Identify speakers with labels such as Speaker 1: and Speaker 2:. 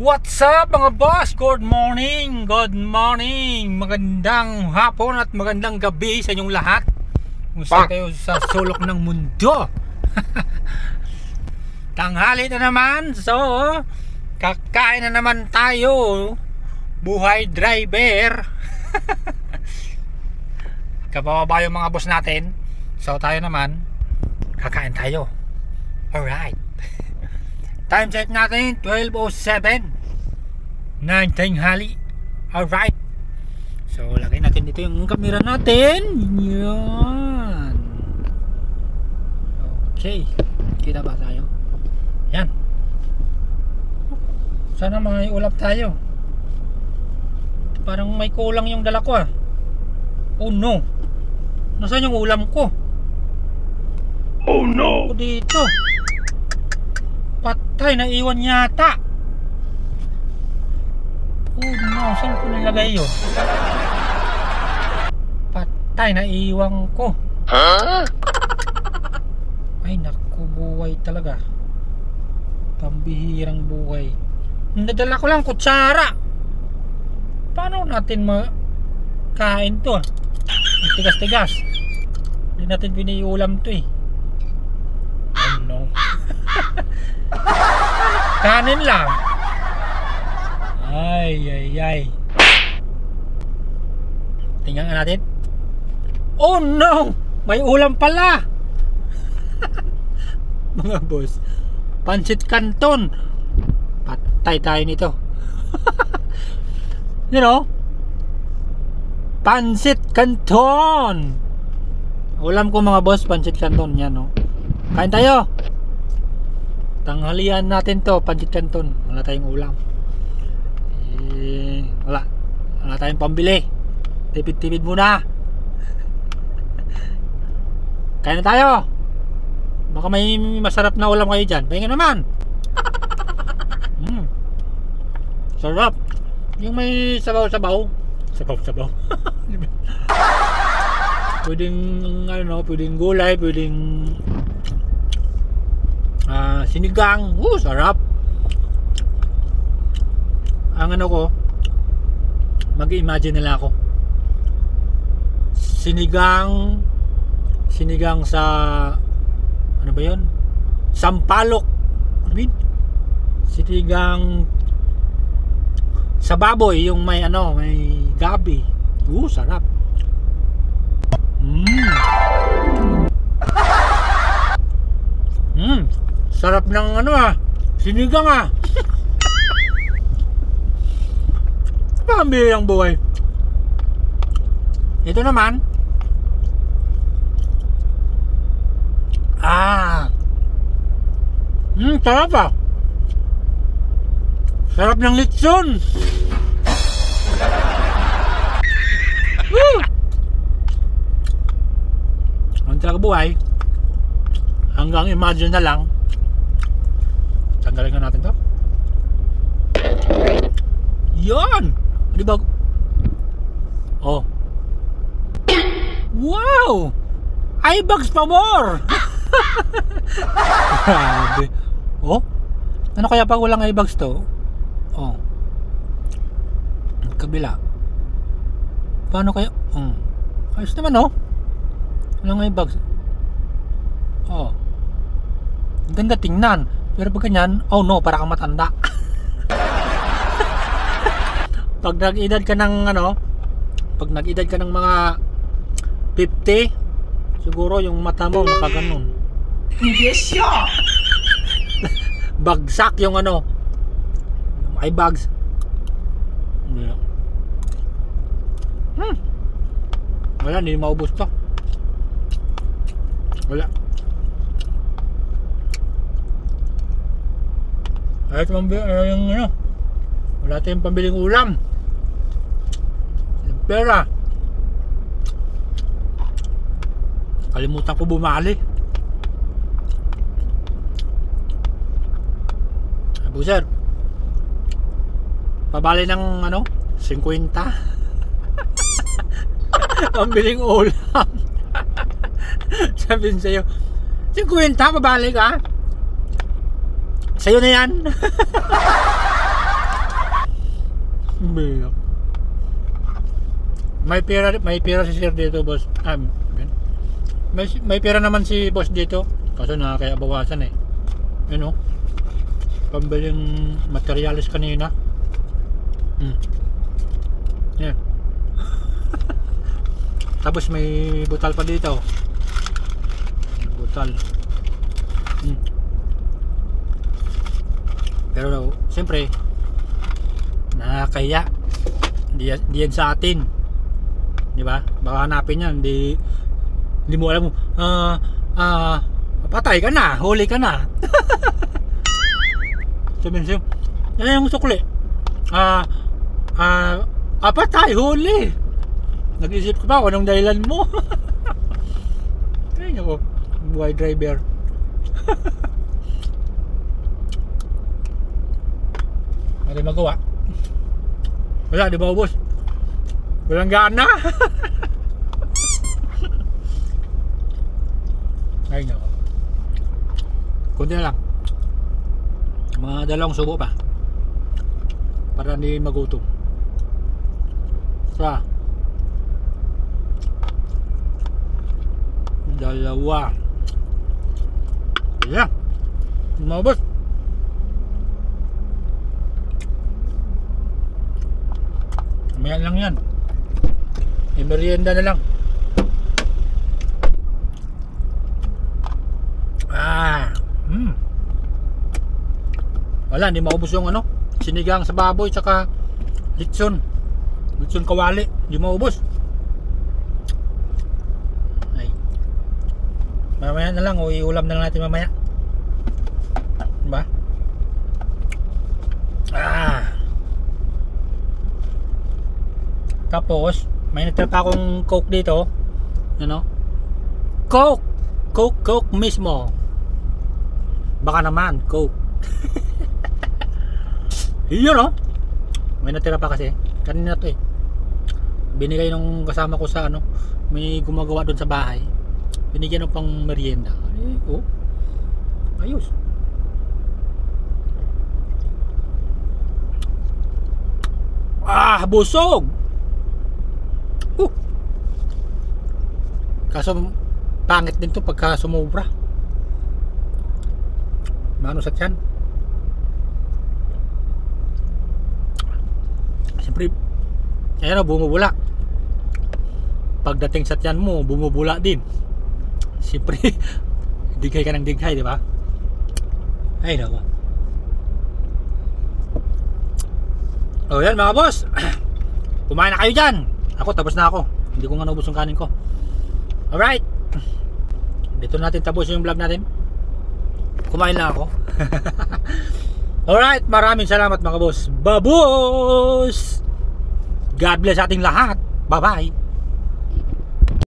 Speaker 1: What's up mga boss? Good morning! Good morning! Magandang hapon at magandang gabi sa inyong lahat. Kung saan kayo sa sulok ng mundo. Tanghali na naman. So, kakain na naman tayo. Buhay driver. Kabababa yung mga boss natin. So, tayo naman kakain tayo. Alright. Time check natin 12:07 9 tanghali. Alright. So lagay natin dito yung camera natin. Yan. Okay. Kita ba tayo? Yan. Sana may ulap tayo. Parang may kulang yung dala ko ah. Oh no. Nasaan yung ulam ko? Oh no. Dito. Patay, naiwan yata. Oh no, saan ko nilagay yun? Patay, naiwan ko. Huh? Ay naku, buhay talaga. Pambihirang buhay. Nadala ko lang kutsara. Paano natin makain to? Tigas-tigas. Hindi natin piniulam to eh. Oh no. Kanin lang. Ay. Tingnan nga natin. Oh no! May ulam pala. Mga boss, pancit canton. Patay tayo nito. You know, pancit canton. Ulam ko mga boss, pancit canton. Yan no. Kain tayo. Tanghalian natin to, pancit canton. Wala tayong ulam. Wala tayong pambili. Tipid-tipid muna. Kain na tayo. Baka may masarap na ulam kayo dyan. Pahinga naman. Sarap. Yung may sabaw-sabaw. Sabaw-sabaw. Pwedeng pwedeng gulay, pwedeng sinigang. Sarap. Ang ano ko, mag-imagine nila ako. Sinigang sa ano ba 'yon? Sampalok. Ano ba? Sinigang sa baboy, yung may may gabi. Sarap. Sarap ng sinigang Pambihirang buhay. Ito naman sarap sarap ng litson. Ang talaga buhay. Hanggang imagine na lang. Tanggalin nga natin to. Yan! Di ba? Oh. Wow! iBags pa more! Grabe. Oh? Ano kaya pag walang iBags to? Oh. Kabila. Paano kaya? Ayos naman oh. Walang iBags. Oh. Ganda tingnan. Pero pag ganyan, oh no, para kang matanda. Pag nag-edad ka ng pag nag-edad ka ng mga 50, siguro yung mata mo nakaganon. Yes, yeah. Bagsak yung ay bags. Wala, hindi maubos to. Wala. Ayos yung wala tayong pambiling ulam. Pera. Kalimutan ko bumali. Buser. Pabali ng 50. Pambiling ulam. Sabihin sa'yo, 50 pabali ka? Sa'yo na yan. may pera si sir dito, boss. May pera naman si boss dito. Kaso na kaya bawasan eh. Yun oh. Pambiling materialis kanina. Yan. Tapos may butal pa dito. Butal. Pero siyempre nakakaya. Di yan sa atin. Di ba? Baka hanapin yan. Hindi mo alam mo. Patay ka na. Huli ka na. Sabihin siya. Yan yung sukli. Patay. Huli. Nag-isip ko pa kung anong dahilan mo. Ay nako. Buhay driver. Hindi magawa. Wala, di ba ubos? Walang gana. Ay nako. Kunti na lang. Mga dalawang subo pa. Para hindi magutom. Dalawa. Ayan. Mga boss. Mayan lang yan. Merienda na lang. Wala, hindi maubos yung ano, sinigang sa baboy tsaka litson kawali, hindi maubos. Ay, mamaya na lang o iulam na lang natin mamaya, diba? Tapos may natira pa akong coke dito, ano, coke mismo, baka naman coke. Yun oh. May natira pa kasi kanina to eh. Binigay nung kasama ko sa ano, may gumagawa doon sa bahay. Binigyan ng pang merienda. Oh. Ayos. Busog. Kaso pangit din to pagka sumobra. Mano sa tiyan. Siyempre, ayan o, bumubula. Pagdating sa tiyan mo, bumubula din. Siyempre, digay ka ng digay, di ba? Ay, naku. O yan mga boss. Kumain na kayo dyan. Ako, tapos na ako. Hindi ko nga naubos yung kanin ko. Alright. Dito natin tapos yung vlog natin. Kumain na ako. Alright, maraming salamat mga boss. Babos! God bless ating lahat. Bye bye.